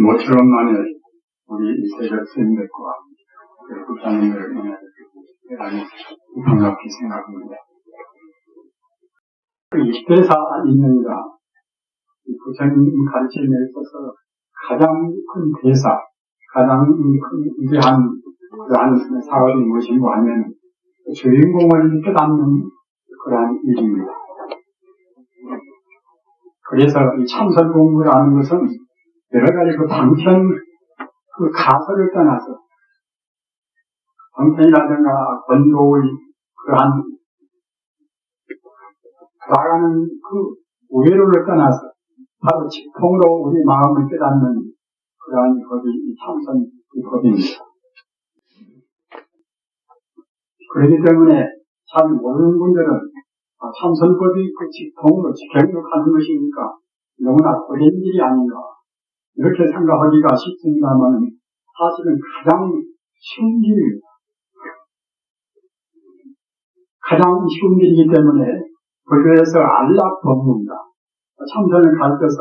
모처럼 만에 우리 이세적 스님들과 국장님을 대단히 반갑게 생각합니다. 그 입대사 있느니라 부처님 가르침에 있어서 가장 큰 대사, 가장 큰 위대한 그러한 사업이 무엇인가 하면 주인공을 깨닫는 그러한 일입니다. 그래서 이 참선 공부라는 것은 여러 가지 그 방편, 그 가설을 떠나서 방편이라든가 권도의 그러한 나가는 그 우회로를 떠나서 바로 직통으로 우리 마음을 깨닫는 그러한 법이 이 참선 법입니다. 그렇기 때문에 잘 모르는 분들은 참선법이 그 직통으로 직행으로 가는 것이니까 너무나 어려운 일이 아닌가 이렇게 생각하기가 쉽습니다만 사실은 가장 쉬운 길입니다. 가장 쉬운 길이기 때문에 불교에서 안락법문이다. 참선을 가르쳐서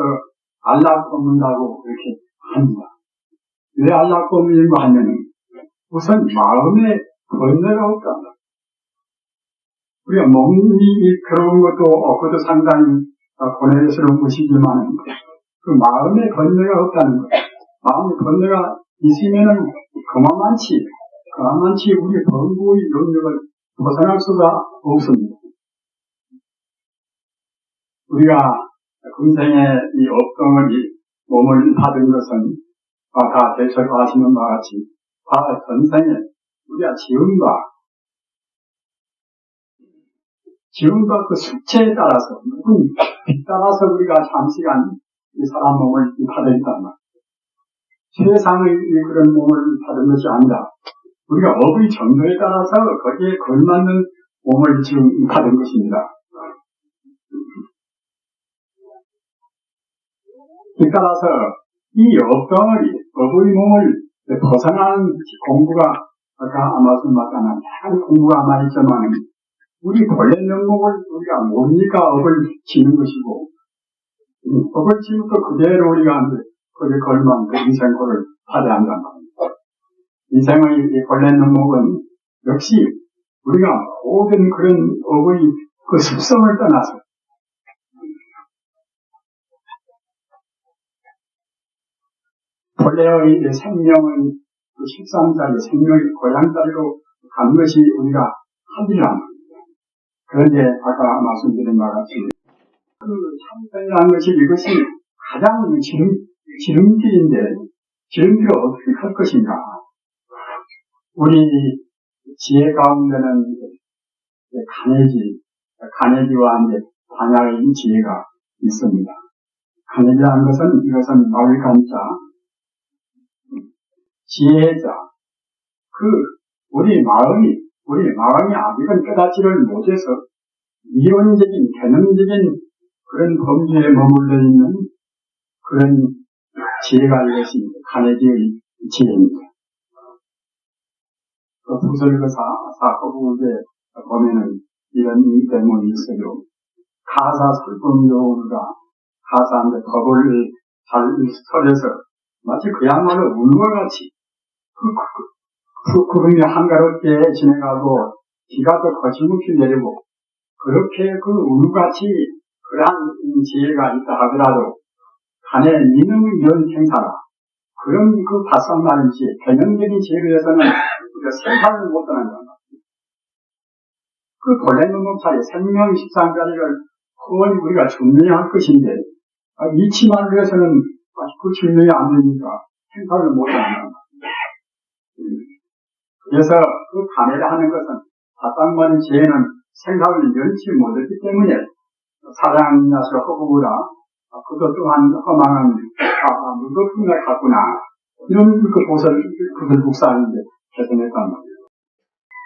안락법문이라고 이렇게 합니다. 왜 안락법문인가 하면은 우선 마음에 번뇌가 없다. 우리가 몸이 그런 것도 상당히 고뇌스러운 것이지만 그 마음에 번뇌가 없다는 것. 마음에 번뇌가 있으면은 그만치 우리 범부의 영역을 벗어날 수가 없습니다. 우리가 금생에 이 업경을 몸을 받은 것은 다 대체로 아시는 바와 같이 다 전생에 우리가 지음과 그 숙체에 따라서 따라서 우리가 잠시간 이 사람 몸을 받으니까 세상의 그런 몸을 받은 것이 아니라 우리가 업의 정도에 따라서 거기에 걸맞는 몸을 지금 받은 것입니다. 따라서 이 업의 몸을 벗어나는 공부가 아까 아마존 마다는 한 공부가 많이 있지만 우리 본래 명목을 우리가 모르니까 업을 지는 것이고 업을 지는 또 그대로 우리가 거기에 걸맞는 그 인생고를 받아야 한다는 겁니다. 인생의 본래 명목은 역시 우리가 모든 그런 업의 그 습성을 떠나서 본래의 생명의 그 13자리, 생명의 고향자리로 가는 것이 우리가 할 일이란 말입니다. 그런데 아까 말씀드린 바와 같이 그 참선이라는 것이 이것이 가장 지름길인데 지름길을 어떻게 갈 것인가. 우리 지혜 가운데는 가내지와 반야의 지혜가 있습니다. 가내지라는 것은 이것은 말간자 지혜자, 우리 마음이 아직은 깨닫지를 못해서 이론적인, 개념적인 그런 범주에 머물러 있는 그런 지혜가 이것이 가내지의 지혜입니다. 그 부설거사 사법부에 보면은 이런 대문이 있어요. 가사설법용으로가 가사한테 법을 잘 설해서 마치 그야말로 운과 같이 구름이 한가롭게 지나가고 비가 또 거침없이 내리고 그렇게 그 운같이 그러한 지혜가 있다 하더라도 간에 이놈의 연 행사라 그런 그 바싹나는 지혜, 개념적인 지혜에 대해서는 우리가 생각을 못 떠난다. 그 본래 놈차례 생명 13가지를 그원이 우리가 증명할 것인데 이치만을 위해서는 그 증명이 안 되니까 생각을 못 한다. 그래서 그 간해를 하는 것은 바싹나는 지혜는 생각을 연치 못했기 때문에 사장이나서 허구라 그것 또한 허망한 물거품을 갖구나 이런 그 그것을 묵사하는데 개선했단 말이에요.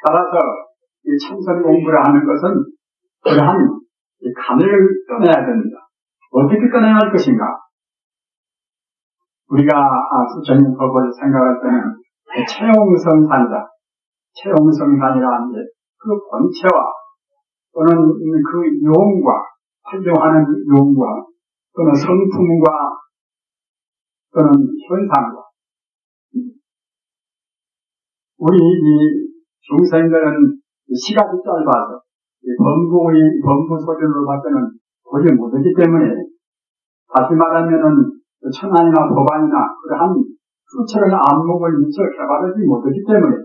따라서 이 참선 공부를 하는 것은 그러한 간을 떠나야 됩니다. 어떻게 떠나야 할 것인가? 우리가 부처님 법을 생각할 때는 체용성산이다. 체용성산이라는 게 그 본체와 또는 그 용과 활용하는 용과 또는 성품과 또는 현상과 우리 이 중생들은 시각이 짧아서 범부 소견으로 밖에는 보지 못하기 때문에 다시 말하면은 천안이나 법안이나 그러한 수철의 안목을 미처 개발하지 못하기 때문에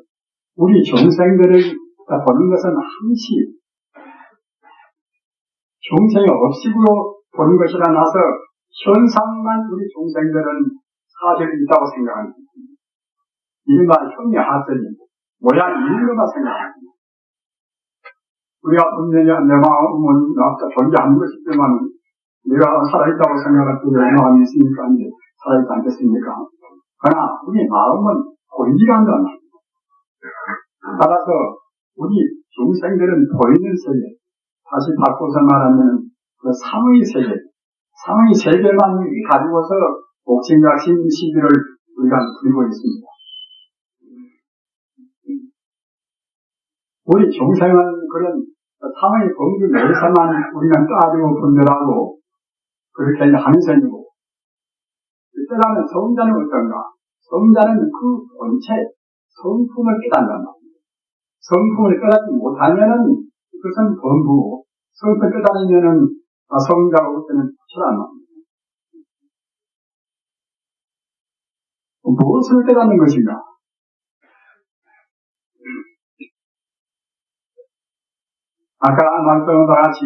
우리 중생들을 보는 것은 항시 중생이 없이고 보는 것이라 나서 현상만 우리 중생들은 사실이 있다고 생각합니다. 이른바 형이하설입니다. 모양 일로만 생각합니다. 우리가 분명히 내 마음은 존재하는 것이지만 내가 살아있다고 생각할 때 마음이 있으니까 이제 살아있지 않겠습니까? 그러나 우리 마음은 보이지가 않는다. 따라서 우리 중생들은 보이는 세계, 다시 바꿔서 말하면 그 상의 세계만 가지고서 옥신각신 시기를 우리가 누리고 있습니다. 우리 중생은 그런 상의 범주 내에서만 우리는 따지고 분별하고 그렇게 하는 셈이고, 그러면 성자는 어떤가? 성자는 그 본체, 성품을 깨닫는단 말입니다. 성품을 깨닫지 못하면은 그것은 범부고, 성품을 깨달으면은 성자고 그때는 확실한 말입니다. 무엇을 깨닫는 것인가? 아까 말씀한 바 같이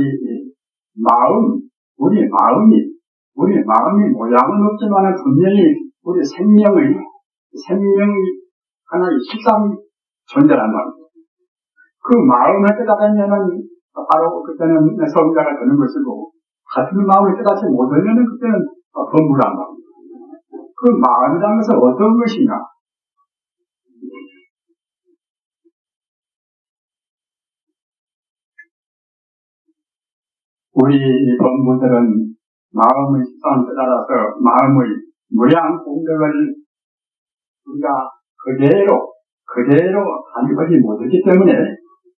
우리 마음이 모양은 없지만 분명히 우리 생명의 하나의 실상 존재란 말입니다. 그 마음을 깨닫으면은 바로 그때는 성자가 되는 것이고, 같은 마음을 깨닫지 못하면은 그때는 범부란 말입니다. 그 마음이라는 것은 어떤 것인가? 우리 범부들은 마음의 실상을 깨달아서 마음의 무량 공덕을 우리가 그대로 가지지 못했기 때문에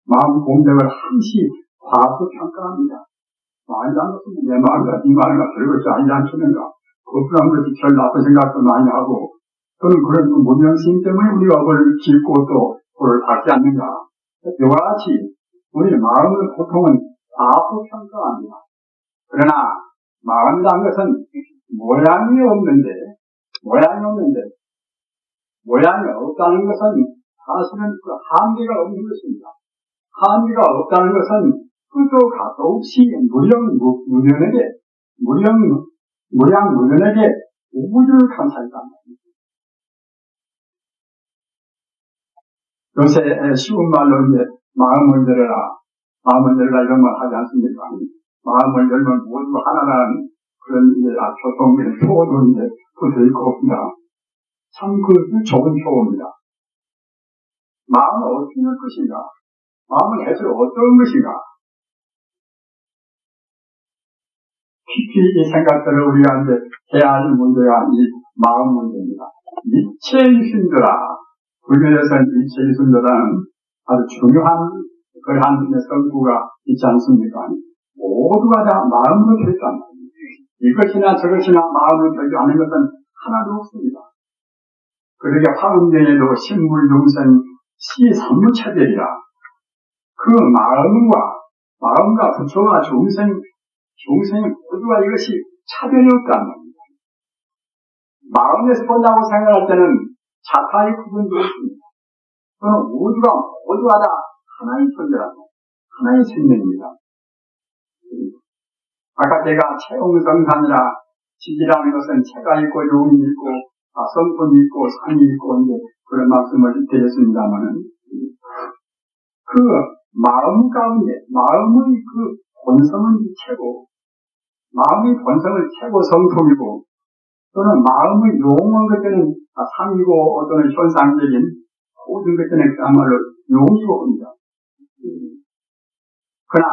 마음 공덕을 항시 과소평가합니다. 마음이란 것은 내 마음과 네 마음과 별것이 아니지 않겠는가? 거부한 것이 별 나쁜 생각도 많이 하고, 또는 그런 무명심 때문에 우리가 법을 짓고 또 법을 받지 않는가? 이와 같이 우리 마음을 보통은 과소평가합니다. 그러나 마음이란 것은 모양이 없다는 것은 사실은 그 한계가 없는 것입니다. 한계가 없다는 것은 끝도 값도 없이 무량무변에게 우주를 감사했단 말입니다. 요새 쉬운 말로 이제 마음을 열어라 이런 말 하지 않습니까? 마음을 열면 모두 하나라는 그런 이제 교통의 표어도 이제 붙어 있고 참 그 좋은 표어입니다. 마음은 어떻게 할 것인가? 마음은 대체 어떤 것인가? 깊이 이 생각들을 우리가 이제 해야 할 문제가 이 마음 문제입니다. 이체이순도라, 불교에서 이체이순도라는 아주 중요한 그러한 성구가 있지 않습니까? 모두가 다 마음으로 되었단 말입니다. 이것이나 저것이나 마음으로 되지 않은 것은 하나도 없습니다. 그러게 화엄경에도 신물용선 시삼무차별이라, 그 마음과 부처와 중생의 모두가 이것이 차별이 없단 말입니다. 마음에서 본다고 생각할 때는 자타의 구분도 없습니다. 또는 모두가 다 하나의 존재라고, 하나의 생명입니다. 아까 제가 체용성산이라, 지지라는 것은 체가 있고 용이 있고 성품이 있고 산이 있고 이제 그런 말씀을 드렸습니다만은, 그 마음 가운데 마음의 그 본성은 최고, 마음의 본성은 최고 성품이고, 또는 마음의 용은 그때는 상이고 또는 현상적인 모든 것들은 그야말로 용이고 합니다. 그러나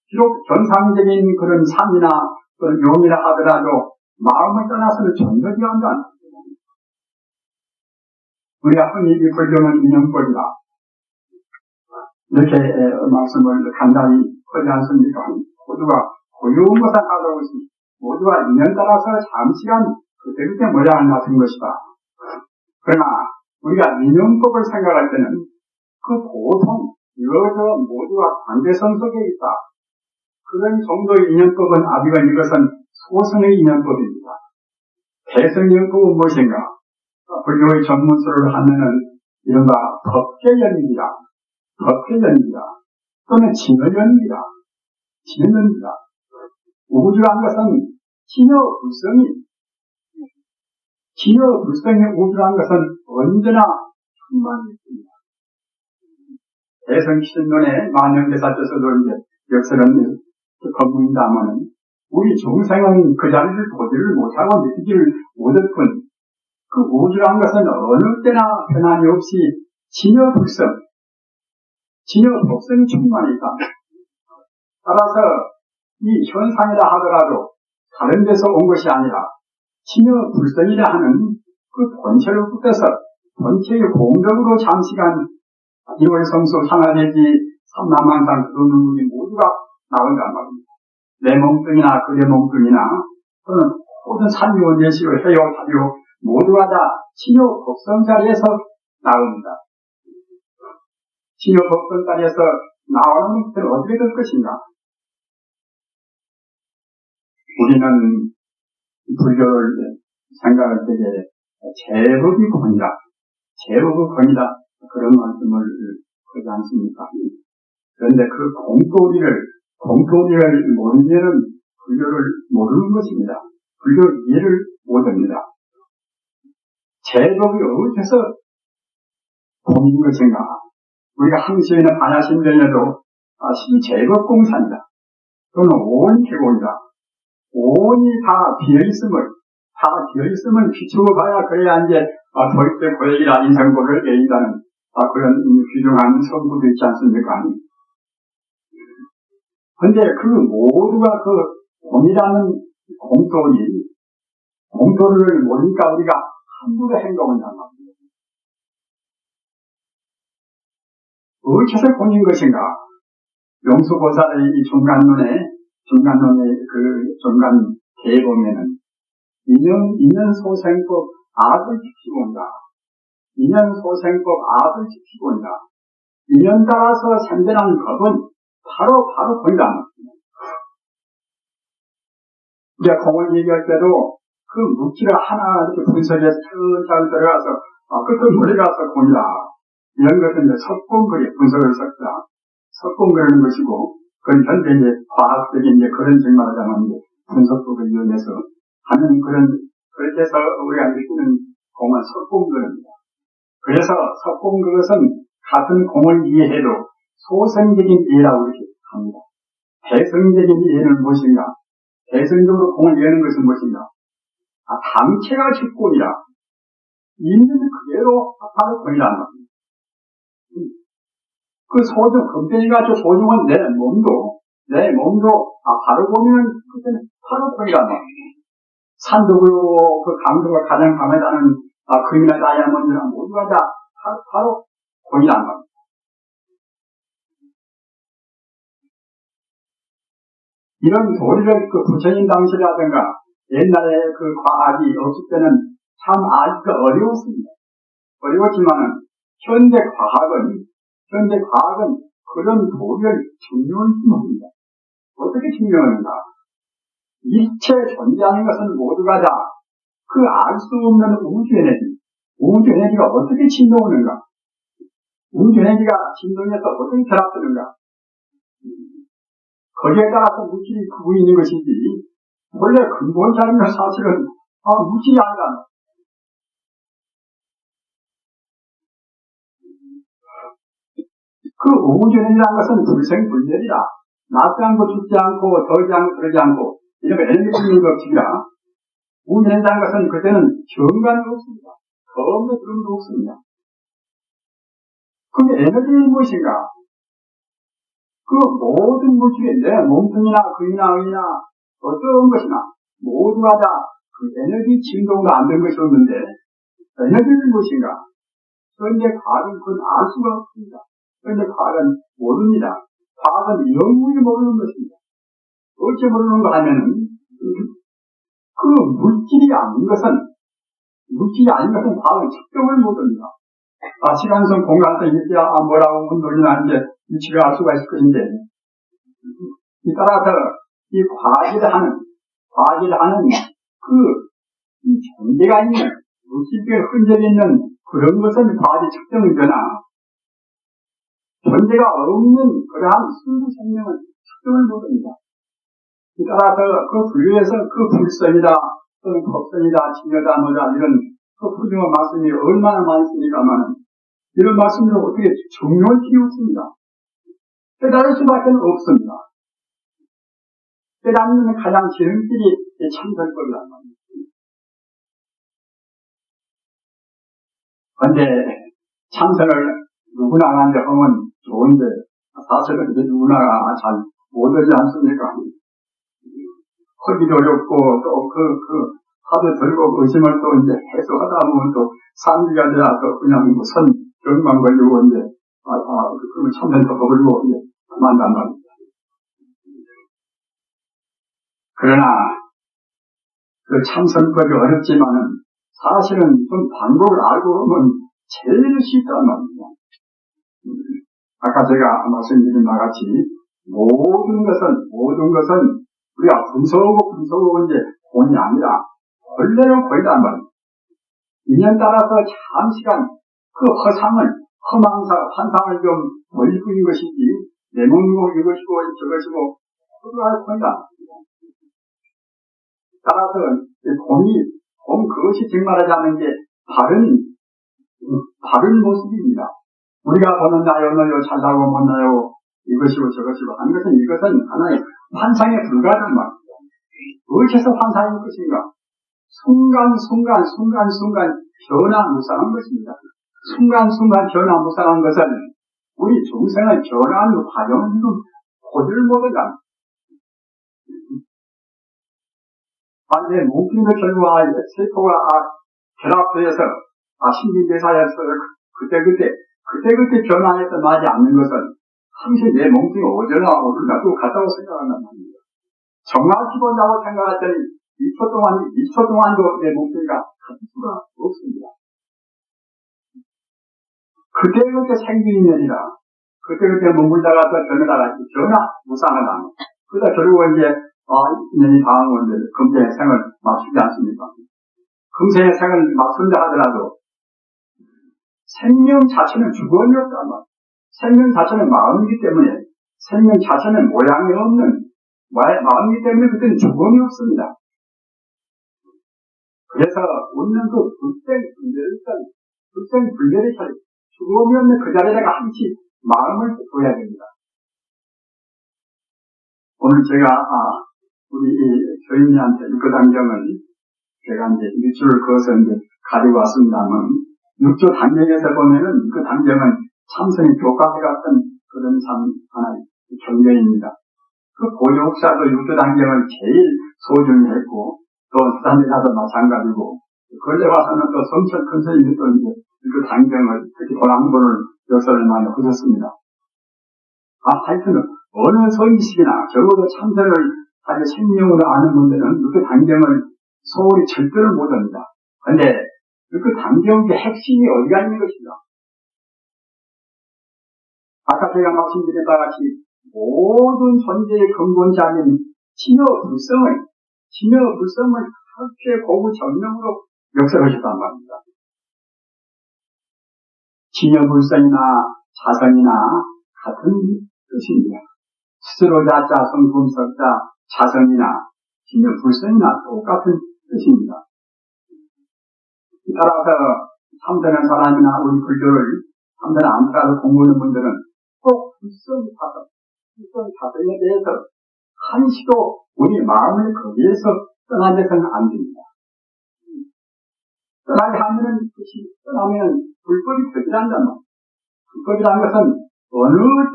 비록 현상적인 그런 상이나 또는 용이라 하더라도 마음을 떠나서는 전적이 안 된다. 우리가 흔히 불교는 인연법이다 이렇게 말씀을 간단히 하지 않습니까? 모두가 고유무상하다고 모두가 인연 따라서 잠시간 그때 모양을 나타낸 것이다. 그러나 우리가 인연법을 생각할 때는 그 보통 이것저 모두가 관계성 속에 있다. 그런 정도의 인연법은 아비건 이것은 소선의 인연법입니다. 대성인연법은 무엇인가? 불교의 전문서를 하면은 이른바 법계연입니다. 법계연입니다. 또는 진여연입니다. 진여연입니다. 우주란 것은 진여불성의 우주란 것은 언제나 충만히 있습니다. 대성신론의 만연대사께서도 이제 역설은 법문입니다마는 우리 중생은 그 자리를 보지를 못하고 느끼지를 못할 뿐, 그 우주란 것은 어느 때나 변함이 없이 진여불성, 진여법성이 충만히 있다. 따라서 이 현상이라 하더라도 다른 데서 온 것이 아니라 진여불성이라 하는 그 본체를 붙여서 본체의 공덕으로 잠시간 이월성수 산하대지 삼남만상 그 눈물이 모두가 나온단 말입니다. 내 몸뚱이나 그의 몸뚱이나 또는 모든 산유원예시로 해요 사료 모두가 다 진여법성 자리에서 나옵니다. 진여법성 자리에서 나오는 것은 어떻게 될 것인가? 우리는 불교를 생각할 때에 제법이 권이다. 제법이 권이다. 그런 말씀을 하지 않습니까? 그런데 그 공도리를 모르면 불교를 모르는 것입니다. 불교 이해를 못합니다. 제법이 어디서 공인 것인가? 우리가 항시에는 반야신경에도 실제법공사이다. 또는 온개공이다. 온이 다 비어있음을 비추고 봐야 그래야 이제 도입된 고액이라 인생고를 애인다는 그런 훌륭한 성부도 있지 않습니까? 근데 그 모두가 그 공이라는 공도를 모르니까 우리가 함부로 행동을 한단 말입니다. 어째서 공인 것인가? 용수보살의 이 중간론의 그 중간 개에 보면은 인연소생법 악을 지키고 온다. 인연소생법 악을 지키고 온다. 인연 따라서 생겨난 법은 바로 공이란 말입니다. 우리가 공을 얘기할 때도 그 묵지를 하나 이렇게 분석해서 차근차근 들어가서 끝을 몰려가서 공이다. 이런 것은 이제 석공거리 분석을 섞다. 석공거리는 것이고, 그건 현재 이제 과학적인 이제 그런 정말하자면 이제 분석법을 이용해서 하는 그렇게 해서 우리가 느끼는 공은 석공거리입니다. 그래서 석공거리는 같은 공을 이해해도 소성적인 이해라고 이렇게 합니다. 대성적인 이해는 무엇인가? 대성적으로 공을 이해하는 것은 무엇인가? 당체가 직공이라. 있는 그대로 바로 공이라는 겁니다. 그 소중, 금덩이같이 소중한 내 몸도 바로 보면 그때는 바로 공이라는 겁니다. 산도 그렇고 그 강도가 가장 강하다는 금이나 다이아몬드나 모두가 다 바로 공이라는 겁니다. 이런 도리를 그 부처님 당시라든가 옛날에 그 과학이 없을 때는 참 아직도 어려웠습니다. 어려웠지만은 현대 과학은 그런 도리를 증명하지 못합니다. 어떻게 증명하는가? 일체 존재하는 것은 모두가 다 그 알 수 없는 우주 에너지가 어떻게 진동하는가? 우주 에너지가 진동해서 어떻게 결합되는가? 거기에 따라서 물질이 크고 있는 것이지, 원래 근본적인 사실은, 물질이 아니라. 그 우주에너지라는 것은 불생불멸이라. 낫지 않고 죽지 않고, 더지 않고, 그러지 않고, 이런 에너지 불멸 법칙이라. 우주에너지라는 것은 그때는 정관이 없습니다. 처음에 그런 게 없습니다. 그게 에너지는 무엇인가? 그 모든 물질이 내 몸뚱이나 근이나 의나 어떤 것이나 모두가 다 그 에너지 진동도 안 된 것이 없는데 에너지는 무엇인가? 현재 과학은 그건 알 수가 없습니다. 현재 과학은 모릅니다. 과학은 영원히 모르는 것입니다. 어째 모르는 거 하면은 그 물질이 아닌 것은 과학은 측정을 못합니다. 시간성, 공간성, 이게 뭐라고 논리하는데 위치를 알 수가 있을 것인데, 따라서 이 과학이라 하는 이 존재가 있는, 물질의 흔적이 있는 그런 것은 과학이 측정이 되나, 존재가 없는 그러한 순수 생명은 측정을 못합니다. 따라서 그 분류에서 그 불선이다, 또는 법선이다, 징여다, 뭐다, 이런 그 훌륭한 말씀이 얼마나 많습니까만, 이런 말씀을 어떻게 정리할 필요 없습니다. 깨달을 수밖에 없습니다. 깨닫는 가장 지름길이 참선법이란 말입니다. 그런데 참선을 누구나 하면 좋은데, 사실은 이제 누구나 잘 못하지 않습니까? 하기도 어렵고, 또 하도 들고 의심을 또 이제 해소하다 보면 또 산지가 되어서 그냥 무슨 병만 걸리고 이제, 그러면 참선도 버리고 이제 그만단 말입니다. 그러나, 그 참선법이 어렵지만은, 사실은 좀 방법을 알고 보면 제일 쉽단 말입니다. 아까 제가 말씀드린 바와 같이, 모든 것은 우리가 분석하고 이제 본이 아니라, 본래는 본이란 말입니다. 인연 따라서 잠시간 그 환상을 좀 멀리 부인 것이지, 내 몸이고 이것이고 저것이고, 그걸 본이다. 따라서 본 그것이 증말하자는 게 바른 모습입니다. 우리가 보는 나요, 잘나고 못나요, 이것이고 저것이고 하는 것은 이것은 하나의 환상에 불과하단 말입니다. 어째서 환상인 것인가? 순간순간 변화무쌍한 것입니다. 순간순간 변화무쌍한 것은 우리 중생의 변화하는 과정을 보지를 못한다. 내 몸뚱이도 결국 세포가 결합되어서 신진대사에서 그때 변화해서 나지 않는 것은 항상 내 몸뚱이가 오르나 또 같다고 생각한단 말입니다. 정확히 본다고 생각했더니 2초 동안도 내 몸뚱이가 같을 수가 없습니다. 그때 생기는 년이라 그때 머물다가 또 변화무쌍하다. 그러다 결국은 이제 인연이 당한 건데 금생의 생을 맞추지 않습니까? 금생의 생을 맞춘다 하더라도 생명 자체는 주권이 없단 말이에요. 생명 자체는 마음이기 때문에 생명 자체는 모양이 없는 마음이기 때문에 그때는 주권이 없습니다. 그래서 우리는 그 불생분별의 자리, 주권이 없는 그 자리에다가 한치 마음을 둬야 됩니다. 오늘 제가 우리 교인들한테 그 단경을 제가 이제 일주를 그어서 이제 가지고 왔습니다만, 6조 단경에서 보면은 그 단경은 참선이 교과서 같은 그런 하나의 경전입니다. 그 고조국사도 6조 단경을 제일 소중히 했고, 또 수산대사도 마찬가지고, 그런데 와서는 또 성철 큰 스님이 또 이제 그 단경을, 특히 도랑부를 역사를 많이 하셨습니다. 하여튼, 어느 소인식이나 적어도 참선을 아주 생명으로 아는 분들은 그 단경을 소홀히 절대를 못합니다. 그런데 그 단경의 핵심이 어디가 있는 것인가? 아까 제가 말씀드린 바와 같이 모든 존재의 근본적인 진여 불성을 그렇게 고구정명으로 역설하셨단 말입니다. 진여 불성이나 자성이나 같은 뜻입니다. 스스로 자자, 성품석자, 자성이나 진여 불성이나 똑같은 뜻입니다. 따라서 참선한 사람이나 우리 불교를 참선 안 하고 공부하는 분들은 꼭 불성 자성에 대해서 한시도 우리 마음을 거기에서 떠나져서는 안 됩니다. 떠나게 하면은 떠나면 불법이 거절한단 말이에요. 불법이라는 것은 어느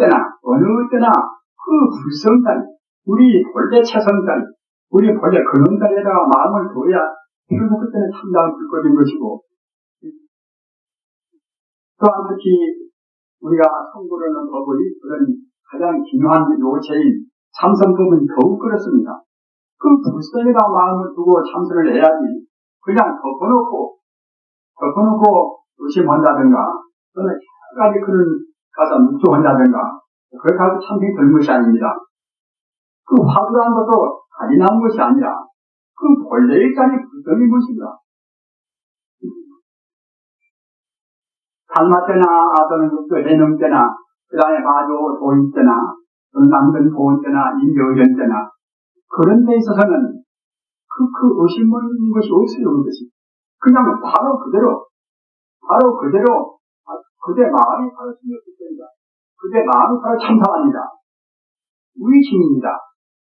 때나 그 불성자리, 우리 본래 체성자리, 우리 본래 근원자리에다가 마음을 둬야 결국 그때는 참다운 불법인 것이고, 또한 특히 우리가 성불하는 법의 그런 가장 중요한 요체인 참선법은 더욱 그렇습니다. 그 불성이라 마음을 두고 참선을 해야지. 그냥 덮어놓고 의심한다든가, 또는 여러 가지 그런 가서 묵조한다든가, 그렇게 하고 참선이 되는 것이 아닙니다. 그 화두라는 것도 가지 나온 것이 아니라, 그 본래의 자리 불성인 것입니다. 달마 때나, 또는 육도 해능 때나, 그 다음에 마조 도인 때나, 또는 남든 도인 때나, 인여견 때나, 그런 데 있어서는 그 의심하는 것이 없어요, 그것이. 그냥 바로 그대로, 그대 마음이 바로 생겼습니다. 그대 마음이 바로 참사합니다. 위심입니다.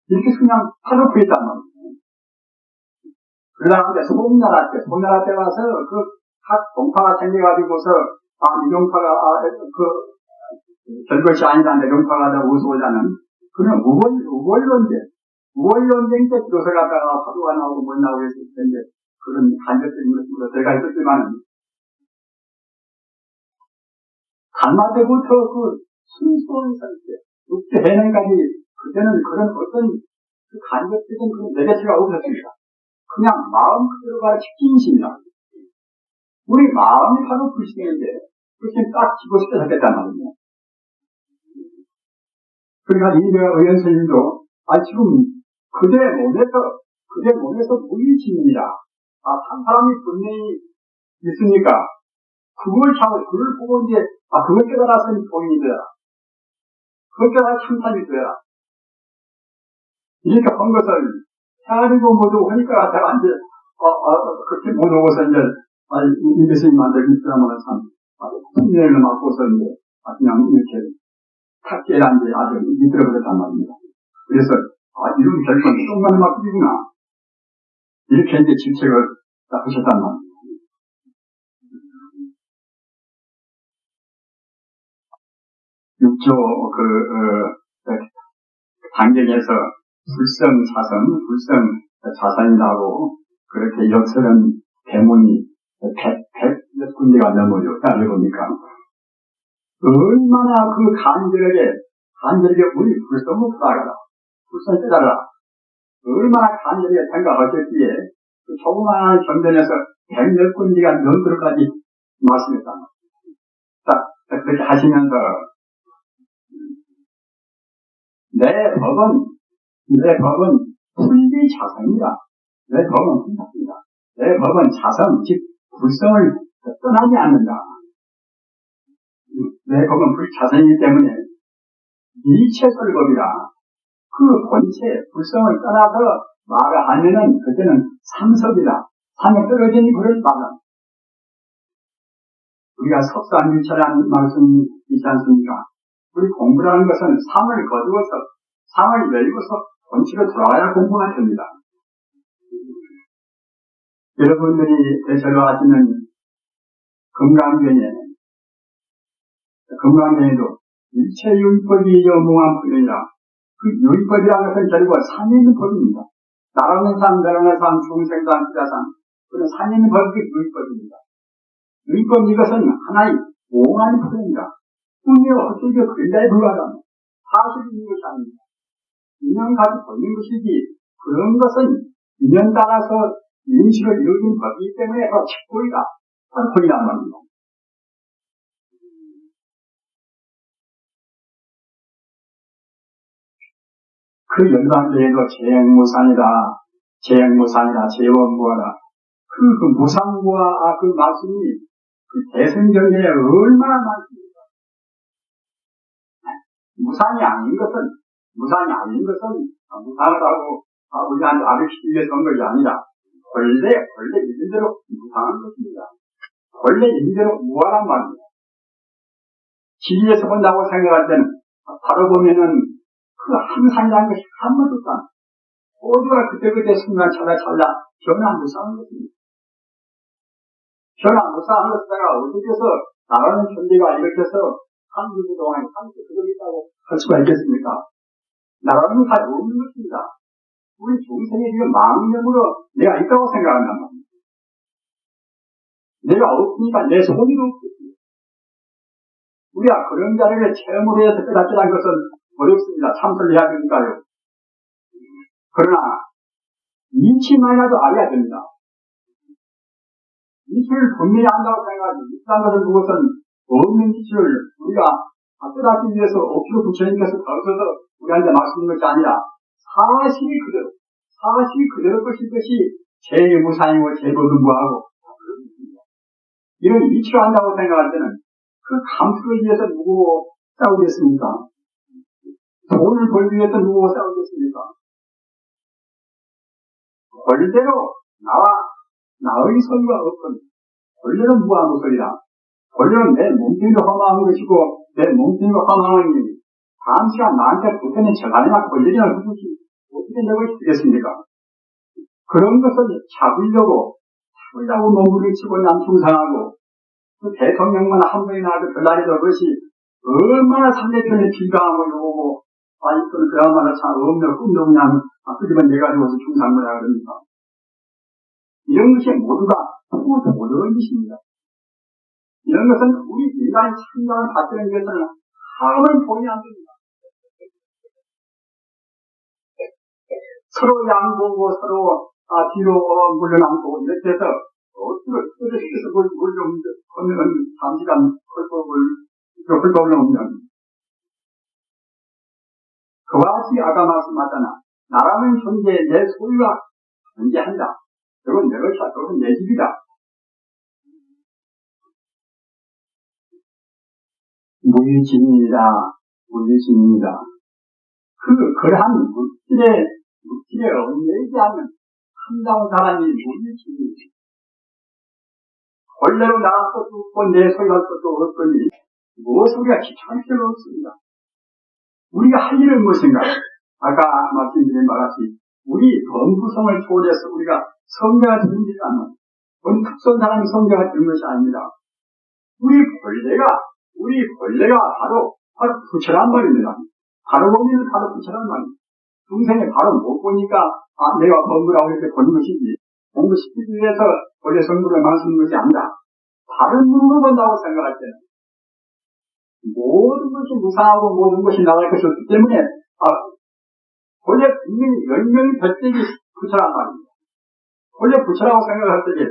이렇게 그냥 바로 구했단 말이에요. 그러다가 소나라 때 와서 각 동파가 생겨가지고서, 이 동파가, 별것이 아니다, 내 동파가 다 우스워자는, 그런 우월론쟁 때 비로소 갖다가 화두가 나오고 못 나오고 했을 텐데, 그런 간접적인 것으로 들어가 있었지만은, 간마 때부터 순수한 상태, 육체 해능까지, 그때는 그런 어떤 간접적인 그런 내재치가 없었습니다. 그냥 마음 그대로 바로 직진이십니다. 우리 마음이 바로 불신인데, 불신 딱 집어서 뺏었겠단 말이에요. 그러니까 의원 스님도, 지금 그대 몸에서 무의식입니다. 한 사람이 분명히 있으니까, 그걸 보고 이제, 그걸 깨달았으니 도인이 되라. 그걸 깨달아 참선이 되라. 이렇게 한 것을, 헤아리고 모두 하니까, 제가 이제, 그렇게 못 오고서 이제, 이것이 만들긴 드라마를 참, 풍년을 맡고서 이제, 그냥 이렇게, 탁 깨닫는 게 아주 미끄러버렸단 말입니다. 그래서, 이런 결과는 똥만을 맡기구나. 이렇게 이제 질책을 하셨단 말입니다. 육조, 단경에서 불성 자산이라고 그렇게 역설은 대문이 100몇 군데가 넘어요. 따져보니까. 얼마나 간절하게 우리 불성을 풀어가라. 불성 깨달아라. 얼마나 간절하게 생각하셨기에 그 조그마한 경전에서 100몇 군데가 넘도록까지 말씀했단 말입니다. 그렇게 하시면서 내 법은 풀리자성이다. 내 법은 풀리자성이다. 내 법은 자성, 즉 불성을 떠나지 않는다. 내 법은 불자성이기 때문에 이체설법이다. 그 본체, 불성을 떠나서 말을 하면은 그때는 삼섭이다. 산에 떨어진 그런 말은 우리가 석사일체라는 말씀이 있지 않습니까? 우리 공부라는 것은 상을 거두어서, 상을 열고서 본체로 돌아가야 공부가 됩니다. 여러분들이 대체로 아시는 건강견에도 일체 유의법이 여무한 풀이라. 그 유의법이라는 것은 결국 산에 있는 법입니다. 나라는 산, 너라는 산, 중생산, 기자산, 그런 산에 있는 법이 유의법입니다. 유의법 이것은 하나의 옹한 풀입니다. 꿈이 어떻게 근자에 불과하다면 사실이 있는 것이 아닙니다. 인연 가지고 보이는 것이지, 그런 것은 인연 따라서 인식을 이루어진 법이기 때문에 바로 직보이다. 바로 보이란 말입니다. 그 연관대에도 재행무산이다, 재원무하다. 그 무상과 그 말씀이 그 대승경에 얼마나 많습니까? 무상이 아닌 것은 무상을 하고 우리한테 아르키기 위해서 한 것이 아니라 원래 있는 대로 무상한 것입니다. 원래 있는 대로 무하란 말입니다. 진리에서 본다고 생각할 때는 바로 보면은 그 항상이라는 것이 한 번도 없다. 모두가 그때그때 순간 찰나 변화무쌍한 것입니다. 변화무쌍한 것에다가 어디서 나라는 존재가 이렇게 해서 한두 동안에 한두 그대로 있다고 할 수가 있겠습니까? 나라는 다 없는 것입니다. 우리 중생이 지금 망념으로 내가 있다고 생각한단 말입니다. 내가 없으니까 내 손이도 없겠습니다. 우리가 그런 자리를 체험으로 해서 깨닫지 않은 것은 어렵습니다. 참선을 해야 되니까요. 그러나 이치만이라도 알아야 됩니다. 이치를 분명히 안다고 생각하지. 이치란 것은 그것은 없는 이치를 우리가 뜻하기 위해서 억지로 부처님께서 덜어서 우리한테 말씀하는 것이 아니라 사실이 그대로 것일 것이 제무상이고 제거등부하고 이런 이치를 안다고 생각할 때는 그 감투를 위해서 누구 싸우겠습니까? 돈을 벌기 위해서 누구 싸우겠습니까? 본래로 나의 소유가 없건 본래는 무한 소리라. 본래는 내 몸뚱이로 허망한 것이고 내 몸뚱이로 허망한 일이 잠시간 나한테 붙어낸 저간이나 권력이나 그것이 어떻게 내 것이 되겠습니까? 그런 것을 잡으려고 몸부를 치고 남충상하고 그 대통령만 한 번이 나와도 별날이도 그것이 얼마나 상대편에 비방하고 요고 이건 그야말로 참 없는 꿈도 그냥 끄집어내가지고서 충상을 그럽니까? 이런 것이 모두가 도덕의 짓입니다. 이런 것은 우리 인간이 참나를 받드는 것은 하면 본이 안 됩니다. 서로 양보고 서로 뒤로 물러남고 이렇게 해서 어떻게 시켜서 물좀 건너는 잠시간 헐법을 놓으면 그와 같이 아까 말씀하잖아. 나라는 존재, 내 소유가 존재한다. 그건 내 것이다. 그건 내 집이다. 무유진입니다. 그러한 물질에 얽매이지 않는 참다운 사람이 무유진입니다. 본래로 나갈 것도 없고 내 소유할 것도 없거니 무엇을 우리가 귀찮을 필요가 없습니다. 우리가 할 일은 무엇인가? 아까 말씀드린 바같이 우리 범구성을 초월해서 우리가 성자가 되는 일이 아니라 어느 특수한 사람이 성자가 되는 것이 아닙니다. 우리 본래가 바로 부처란 말입니다. 바로 보면 바로 부처란 말입니다. 중생이 바로 못 보니까 내가 범구라고 이렇게 보는 것이지 공부시키기 위해서 본래 성부를 말씀하는 것이 아니라 다른 눈으로 본다고 생각할 때는 모든 것이 무상하고 모든 것이 나갈 것이 없기 때문에 본래 분명히 열명이 별대기 부처란 말입니다. 본래 부처라고 생각할 때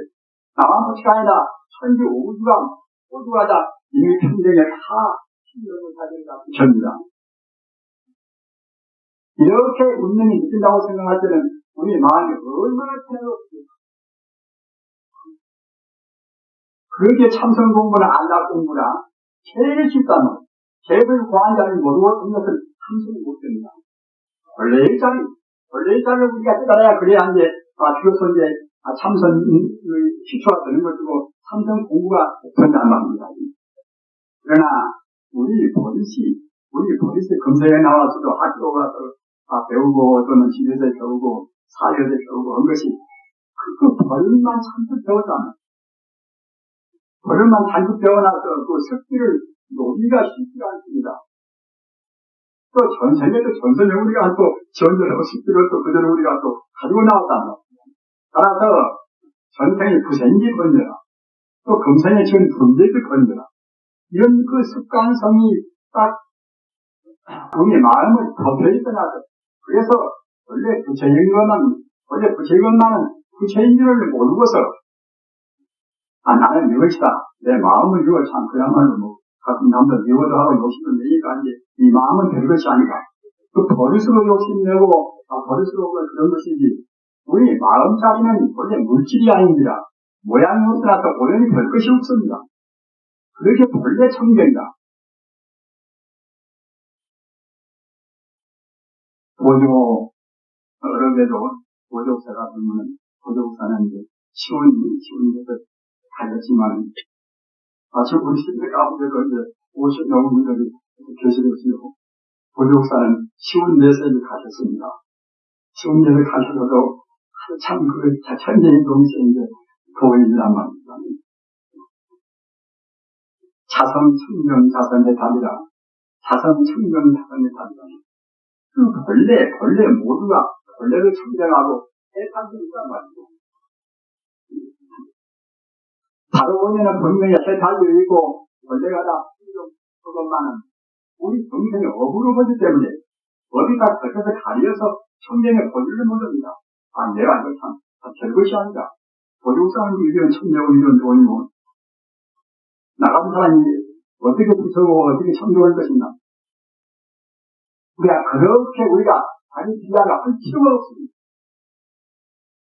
나만 부처가 아니라 천지 우주가 모두가 다 이미 평생에 다 신령을 가진 다 부처입니다. 이렇게 운명이 느낀다고 생각할 때는 우리 마음이 얼마나 편해졌습니까? 그렇게 참선 공부나 안락 공부나 제일 쉽다면 제일 고한 자를 모르고 있는 것은 참선이 못 됩니다. 원래의 자를 우리가 깨달아야 그래야 이제 비로소 이제 참선 시초가 되는 것이고 참선 공부가 된다는 말입니다. 그러나 우리 버릇이 금세에 나와서도 학교 가서 배우고 또는 집에서 배우고 사회에서 배우고 한 것이 그 버릇만 참선 배웠다면 버릇만 잔뜩 배워놔서 그 석기를 놓기가 쉽지가 않습니다. 또 전생에 우리가 또 지원대로 석기를 또 그대로 우리가 또 가지고 나왔다는 따라서 전생에 부생기 건져라 또 금생에 지은 분재기 건져라 이런 그 습관성이 딱 우리 마음을 덮여있던 하죠. 그래서 원래 부처인 것만은 부처인 줄을 모르고서 나는 이것이다. 내 마음을 이거 참 그야말로 가끔 남들 미워도 하고 욕심을 내니까 이제 이 마음은 별 것이 아닌가. 그 버릇으로 욕심내고 버릇으로 그런 것이지. 우리 마음자리는 원래 물질이 아닙니다. 모양이 없으나서 오연이 별 것이 없습니다. 그렇게 본래 청정이다. 보조 어렵게도 보조사가 보면 보조사는 이제 쉬운 것을 가졌지만 지금 우리 시대 가운데 이제 50 넘은 분들이 계시겠어요. 보조사는 쉬운 내세를 가졌습니다. 쉬운 내세를 가셔도 참 천재인 동시에 이제 도인이란 말입니다. 자성청정 자선의 답이라. 자성청정 자선의 답이라. 그 본래 모두가 본래를 청정하고 해탈도 있단 말이죠. 바로 보면은 분명히 해탈도 있고 본래가 다 그것만은 우리 정생의 업으로 보기 때문에 업이 다 겉에서 가려서 청정의 본질을 모릅니다. 내가 이거 참, 될 것이 아니다. 도둑사람이 이런 참여하고 이런 돈이 뭐, 나가는 사람이 어떻게 부서고 어떻게 참여할 것인가. 우리가 자기 비하를 할 필요가 없습니다.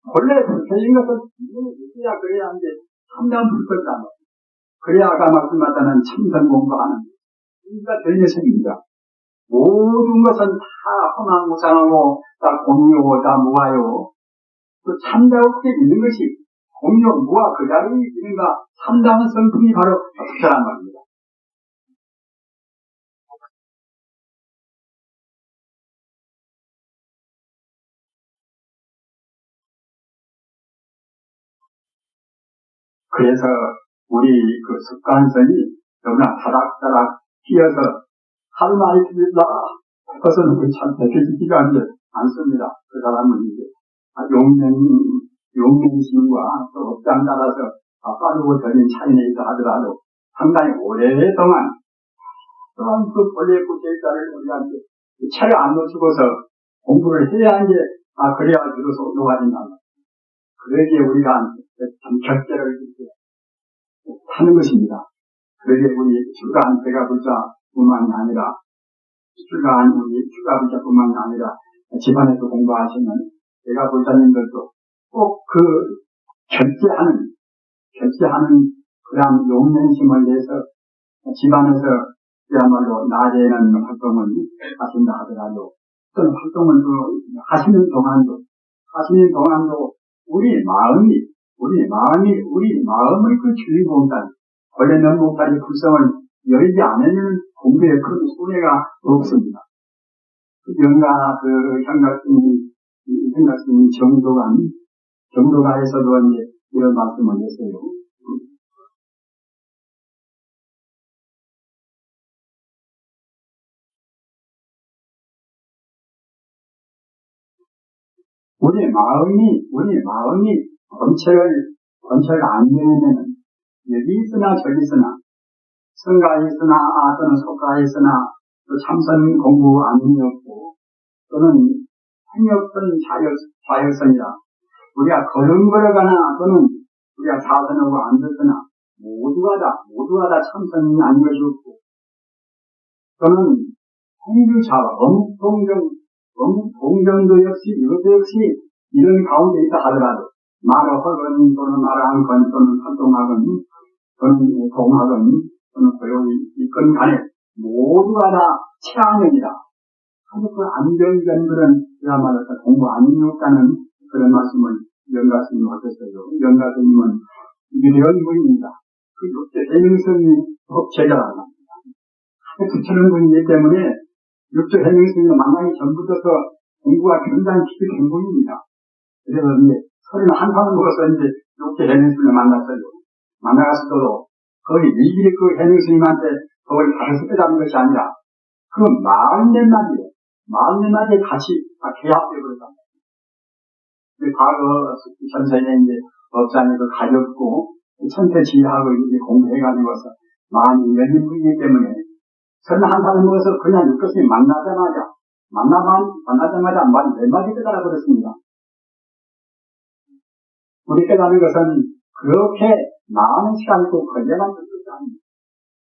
원래 불쾌인 것은 이해야 그래야 하는데 참담 불쾌다. 그래야 아까 말씀하셨다는 참선 공부하는 우리가 될 녀석입니다. 모든 것은 다 허망무상하고 다 공유고 다 무아요. 그 참다롭게 있는 것이 공유, 무아 그 자리에 있는가 참다운 성품이 바로 어떻게란 말입니다. 그래서 우리 그 습관성이 너무나 다닥다닥 휘어서 하루 많이 들리다가 그것은 참 대표지지가 않습니다. 그 사람은 이제 용맹심과 또 업장 따라서 빠르고 들린 차이에 있다 하더라도 상당히 오랫동안 또한 그 본래 구제자를 우리한테 차를 안 놓치고서 공부를 해야 이제 그래야 비로소 녹아진다. 그러기에 우리가 참 결제를 이렇게 하는 것입니다. 그러기에 우리 출가한 배가불자뿐만이 아니라 출가한 우리 출가불자뿐만이 아니라 집안에서 공부하시는 배가불자님들도 꼭 그 결제하는 그런 용맹심을 내서 집안에서 그야말로 낮에는 활동을 하신다 하더라도 어떤 활동을 하시는 동안도 우리 마음의 그 주인공까지 원래 면목까지 구성을 열지 않으면 공부에 큰 손해가 없습니다. 영가 현각스님 정도가에서도 이제 이런 말씀을 했어요. 우리 마음이 권체를 안 내면 여기 있으나 저기 있으나 성가에 있으나 또는 속가에 있으나 또 참선 공부 안이 없고 또는 행역선 좌역선이라 우리가 걸음걸어가나 또는 우리가 사선하고 안 듣거나 모두가 다 참선이 아닌 것이 없고 또는 행주차와 어묵동정도 역시 이것도 역시 이런 가운데 있다 하더라도 말을 하건 또는 말을 안건 또는 활동하건 또는 동하건 또는 고용이 있건 간에 모두가 다 체안형이다. 아주 그 안정된 그런 그야말로 공부 아니었다는 그런 말씀을 영가스님 하셨어요. 영가스님은 유대한 분입니다. 그 육체 해명성이 법제자라고 합니다. 부처는 분이기 때문에 육체 해명성이 만나기 전부터 공부가 굉장히 깊은 분입니다. 그래서 이제 31살을 먹어서 이제 육체 해명성을 만났어요. 만나가서도 거의 일일이 그 해명스님한테 그걸 가르쳐 빼자는 것이 아니라 그 40몇 마디에 같이 개합되어 버렸답니다. 과거 전생에 이제 법상에도 가졌고 천태지하고 이제 공부해가지고서 많이 열린 분이기 때문에 31살을 먹어서 그냥 육교스님 만나자마자 몇 마디 깨달아 버렸습니다. 우리 깨달은 것은 그렇게 많은 시간이 꼭 걸려만 들 것이 아닙니다.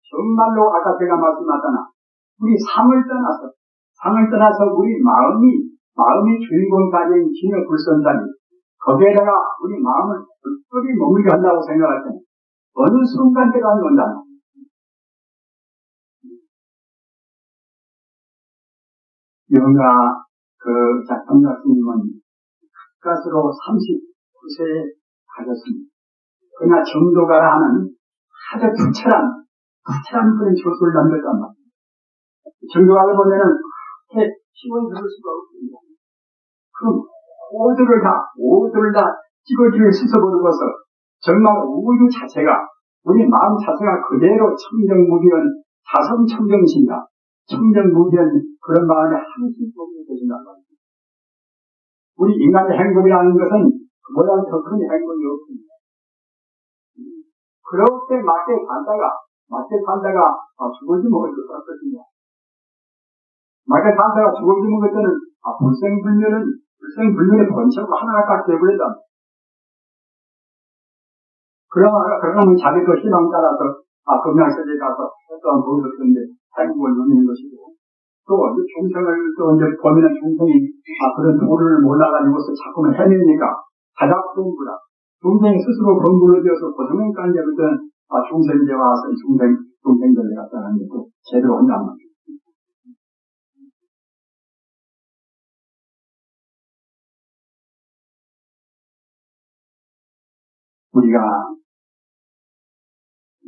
정말로 아까 제가 말씀하잖아. 우리 상을 떠나서 우리 마음이 주인공까지인 진여 불선자니 거기에다가 우리 마음을 불ful히 머물게 한다고 생각할 때는 어느 순간 때가 온다나. 영가 작성가스님은 가까스로 39세에 가졌습니다. 그러나 정도가라 하는 아주 부철한 그런 조수를 남겼단 말이에요. 정도가를 보면은 그렇게 시원히 들을 수가 없습니다. 그 모두를 다 찌거지를 씻어보는 것은 정말 우주 자체가 우리 마음 자체가 그대로 청정무변 자성청정신이다. 청정무변 그런 마음에 항상 보게 되신단 말이에요. 우리 인간의 행복이라는 것은 그보다 더 큰 행복이 없습니다. 그렇게 맞게 살다가 죽을지 먹을 것 같거든요. 맞게 살다가 죽을지 먹을 때는 불생불멸은 불생불멸의 본체가 하나가 딱 되어버린다. 그러면 자기도 희망 따라서, 금양세계에 가서 어떠한 법을 듣는데 행복을 누리는 것이고, 또, 중생을 또 이제 보면은 중생이, 그런 도를 몰라가지고서 자꾸만 헤매니까 자작공부다. 중생이 스스로 공부를 되어서 고생하니까 이제 그때, 중생제 와서 중생들에 갖다가 이제 또 제대로 온단 말이에요. 우리가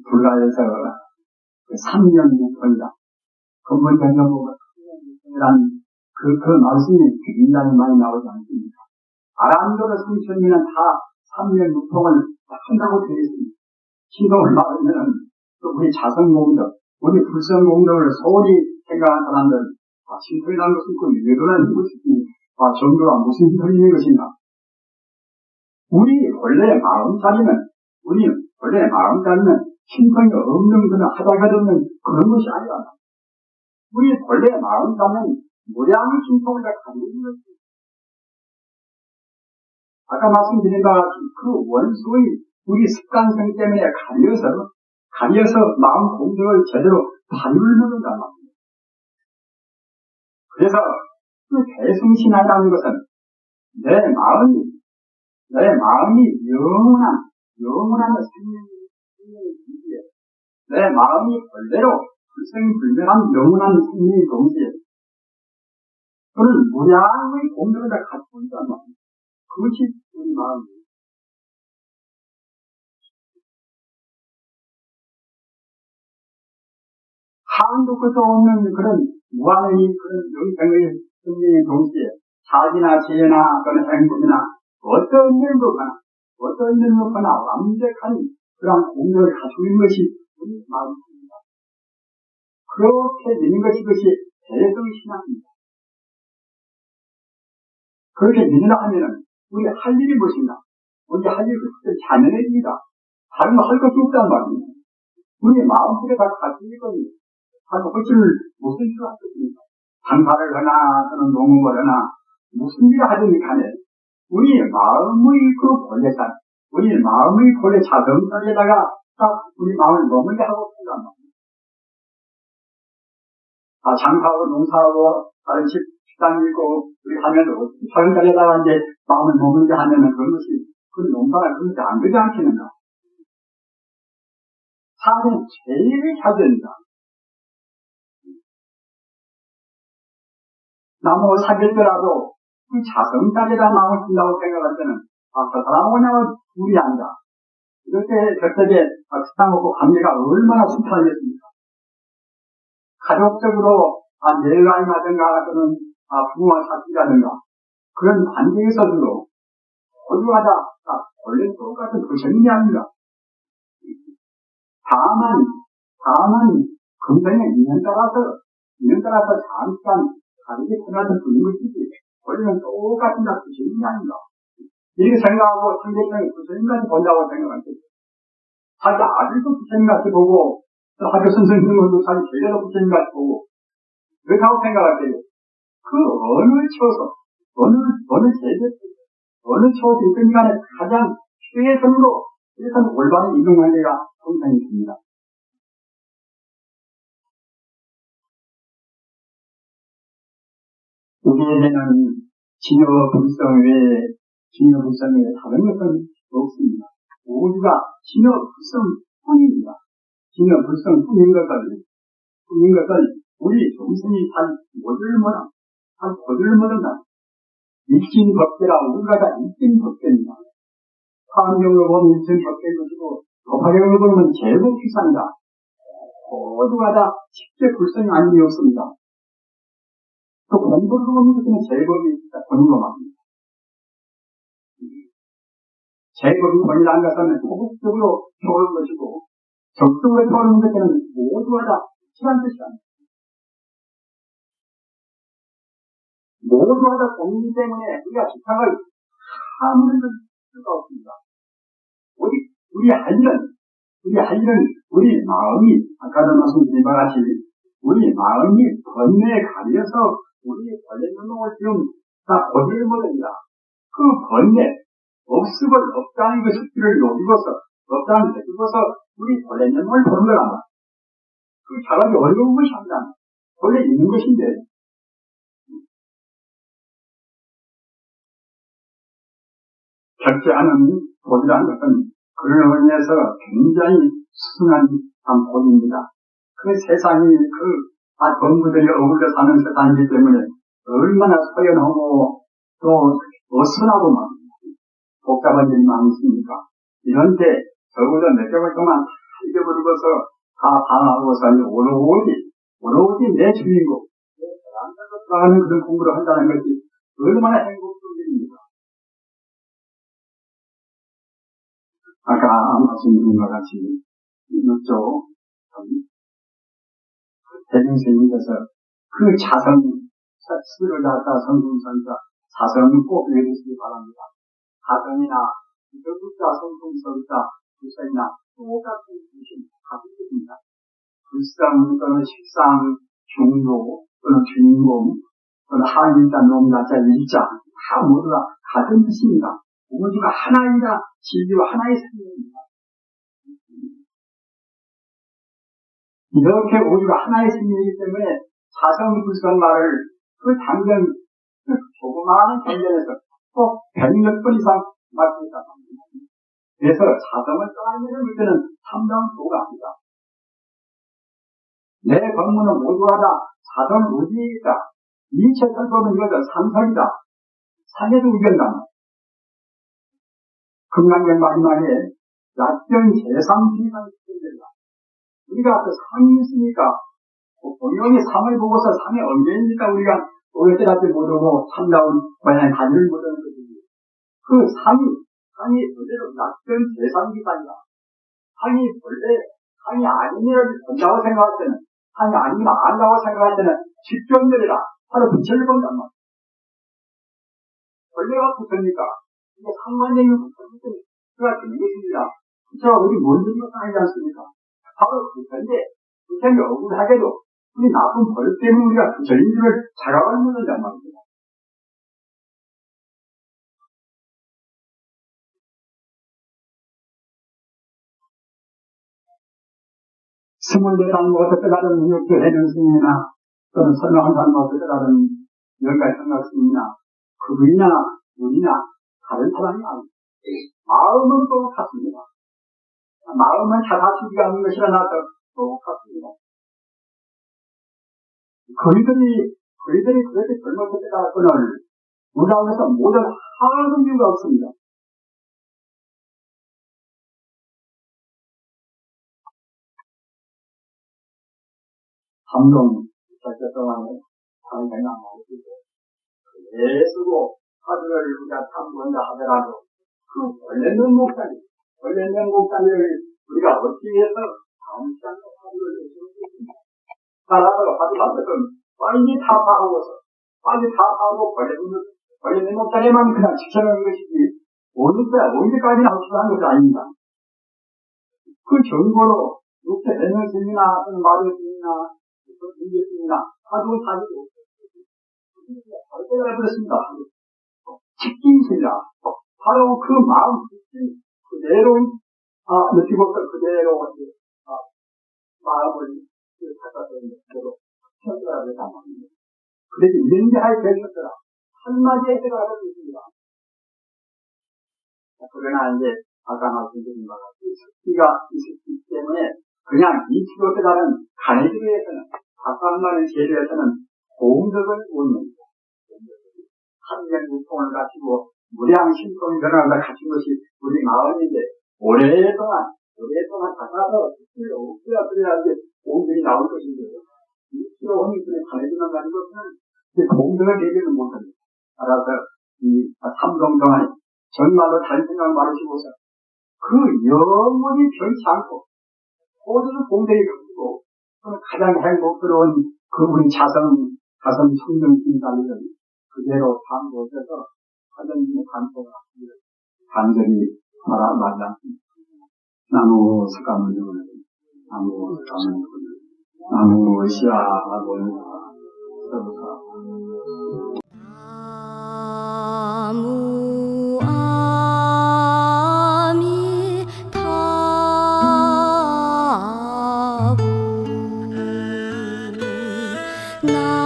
불가에서 3년부터이다. 근본적으로 3년부터란 그 말씀이 굉장히 많이 나오지 않습니까? 아람도로 성천이는 다 3년 유통을 한다고 되어 있습니다. 신동을 말하면 또 우리 자성공덕, 우리 불성공덕을 소홀히 생각하는 사람들, 신통이라는 것은 그 외도라는 것이지, 정도가 무슨 힘이 것인가? 우리 원래 마음자리는 신통이 없는 그런 하다가 없는 그런 것이 아니라, 우리 원래 마음자리는 무량의 신통을 다 가지고 있는 것입니다. 아까 말씀드린 바와 같이 그 원수의 우리 습관성 때문에 가려서 마음 공덕을 제대로 발휘하는가 말입니다. 그래서 그 대승신이라는 것은 내 마음이 영원한 생명의 동시에, 내 마음이 본래로 불생불멸한 영원한 생명의 동시에, 그는 무량의 공덕을 다 갖고 있단 말입니다. 그것이 우리 마음이에요. 한도 끝도 없는 그런 무한의 그런 영생의 생명의 동시에 사기나 지혜나 또는 행복이나 어떤 일로거나 완벽한 그런 공력을 가지고 있는 것이 우리 마음입니다. 그렇게 되는 것이 대성신앙입니다. 그렇게 되는다 하면은 우리 할 일이 무엇인가? 우리 할 일이 자연의 일이다. 다른 거 할 것이 없단 말입니다. 우리 마음속에 다 가지고 있거든요. 하고 그것을 무슨 일을 하겠습니까? 장사를 하나 또는 농업을 하나 무슨 일을 하든지 간에 우리 마음의 그 본래산, 우리 마음의 본래 자성살에다가 딱 우리 마음을 머물게 하고 있단 말입니다. 장사하고 농사하고 다른 식당 있고 우리 하면은 자성살에다가 이제 마음을 머물게 하면은 그것이 그 농사가 그것이 안 되지 않겠는가? 사람은 제일 해야 된다. 나무 사귀더라도 그 자성살에다 마음을 쓴다고 생각할 때는 저 사람하고 내가 둘이 앉아. 이렇게 저쪽에 식당 먹고 관계가 얼마나 순탄하겠습니까? 가족적으로 내가이라든가 또는 부모와 사귀라든가 그런 관계에 있어서도 모두가 다 원래 똑같은 그 정이 아닌가. 다만 금생의 인연 따라서 잠깐 다르게 변하는 분인 것이지 원래는 똑같은 그 정이 아닌가. 이렇게 생각하고 상대방이 부처님같이 본다고 생각할 때 자기 아들도 부처님같이 보고 또 학교 선생님도 자기 제자도 부처님같이 보고 그렇다고 생각할 때 그 어느 처소 어느 제재 어느 처소에 있든 간에 가장 최선으로 올바른 인간관계가 형성이 됩니다. 우리에게는 진여불성 외에 다른 것은 없습니다. 모두가 진여불성뿐입니다. 진여불성뿐인 것은 우리 정신이 잘 보지를 못한다. 일진법계라 우리가 다 일진법계입니다. 화엄경으로 보면 일진법계인 것이고 법화경으로 보면 제복기사입니다. 모두가 다 쉽게 불성이 아닌 게 없습니다. 또 공부를 보는 것은 제법이 보는 것 같습니다. 제법이 본이라는 것은 소극적으로 좋은 것이고 적극적으로 좋은 것은 모두가 다 싫은 뜻이 아닙니다. 모두가 다 공이기 때문에 우리가 지상을 아무런 수가 없습니다. 우리 할 일은 우리 마음이 아까도 말씀드린 바와 같이 우리 마음이 번뇌에 가려서 우리 원래 운동을 지금 다 고지를 못합니다. 그 번뇌, 없음을 없다는 그 숙기를 녹이고서, 없다는 데 두고서 우리 본래 면목을 보는 거란 그 작업이 어려운 것이 아니라 본래 있는 것인데, 결제하는 보이라는 것은 그런 의미에서 굉장히 수승한 보이입니다. 그 세상이 건물들이 어울려 사는 세상이기 때문에 얼마나 소연하고 또 어순하고 막 복잡한 일이 많습니까? 이런데 적어도 몇 개월 동안 다 잊어버리고서 다 방황하고서 오로지 내 주인공, 내 사랑자로 나가는 그런 공부를 한다는 것이 얼마나 행복한 일입니까? 아까 말씀드린 것 같이 이쪽 대중생님께서 그 자성, 스스로 자다 성공선자 자성을 꼭 외우시기 바랍니다. 가정이나 기독자, 성공선자, 부서이나 똑같은 뜻이 같은 뜻입니다. 불상 또는 식상, 중도 또는 주인공 또는 한일자, 놈자자, 일자 다 모두 다 같은 뜻입니다. 우주가 하나이다, 진리와 하나의 생명입니다. 이렇게 우주가 하나의 생명이기 때문에 자성불성 말을 당장 조그마한 경전에서 꼭 100몇 번 이상 말씀했단 말입니다. 그래서 자성을 떠나는 문제는 참다운 도가 아니다. 내 법문은 모두하다 자성을 우주에 있다. 이체 설법은 이거죠. 삼설이다. 산에도 우견다. 금강경 마지막에 약견 제3비상 시켜드리다. 우리가 그 상이 있으니까 본명이 상을 보고서 상이 언제입니까? 우리가 오해때라도 못하고 참다운 모양의 가지를 못하는 것이지. 그 상이 그대로 약견 제3비상이다. 상이 아니면 본다고 생각할 때는, 상이 아니면 안다고 생각할 때는 직경들이라 바로 부처를 본단 말이야. 원래가 부처니까 이게 상관적인 부처가 되는 것입니다. 부처가 우리 뭔지는 것도 아니지 않습니까? 바로 부처인데, 부처는 억울하게도 우리 나쁜 버릇 때문에 우리가 부처인 줄을 자각을 못한단 말입니다. 스물네 모두 깨달은 육교 해능스님이나 또는 설명한 모두 깨달은 열가지 생각스님이나 그분이나 우리나 다른 사람이 아닙니다. 마음은 똑같습니다. 마음은 자사시비가 없는 것이라나 똑같습니다. 그들이 그렇게 젊었을 때 깨달았거늘 우리라고 해서 모든 하는 이유가 없습니다. 감동 절대 동안에 다른 생각 안 하고 애쓰고 하늘을 우리가 탐구한다 하더라도 그 원래는 목사를 우리가 어떻게 해서 감시하는 하늘을 내주는 것입니다. 따라서 하더라도 빨리 타파하고 원래는 목사에만 그냥 지켜내는 것이지 언제까지나 합시다는 것이 아닙니다. 그 정보로 육체 해명스님이나 또는 마루스님이나 인계스님이나 하도 사지도 바로 깨달아버렸습니다. 직진이라 바로 그 마음 그대로 느끼고서 그대로 마음을 찾아서 그대로 펴줘야 된단 말입니다. 그래서 이런 게 할 되셨더라. 한마디에 해결할 수 있습니다. 그러나 이제 아까 말씀드린 것 같이 숙기가 있기 때문에 그냥 이치로 깨달은 가해들에서는 각각만의 재료에서는 공덕을 얻는다. 한명무통을 가지고 무량 신통이 변화가 갖춘 것이 우리 마음인데 오랫동안 가다가 숙기를 없어야 그래야지 공덕이 나올 것인데 이치로 혼인분에 가해들만 가는 것은 공덕을 대비는 못합니다. 따라서 이 삼동 동안에 정말로 다른 생각을 말하시고서 그 영원히 변치 않고 모든 공덕이 가지고 가장 행복스러운 그 우리 자성 청정심이 달리는 그대로 참고해서 하나님의 간통을 하기를 간절히 말합니다. 나무 석가모니 나무 시아하고 서부사 나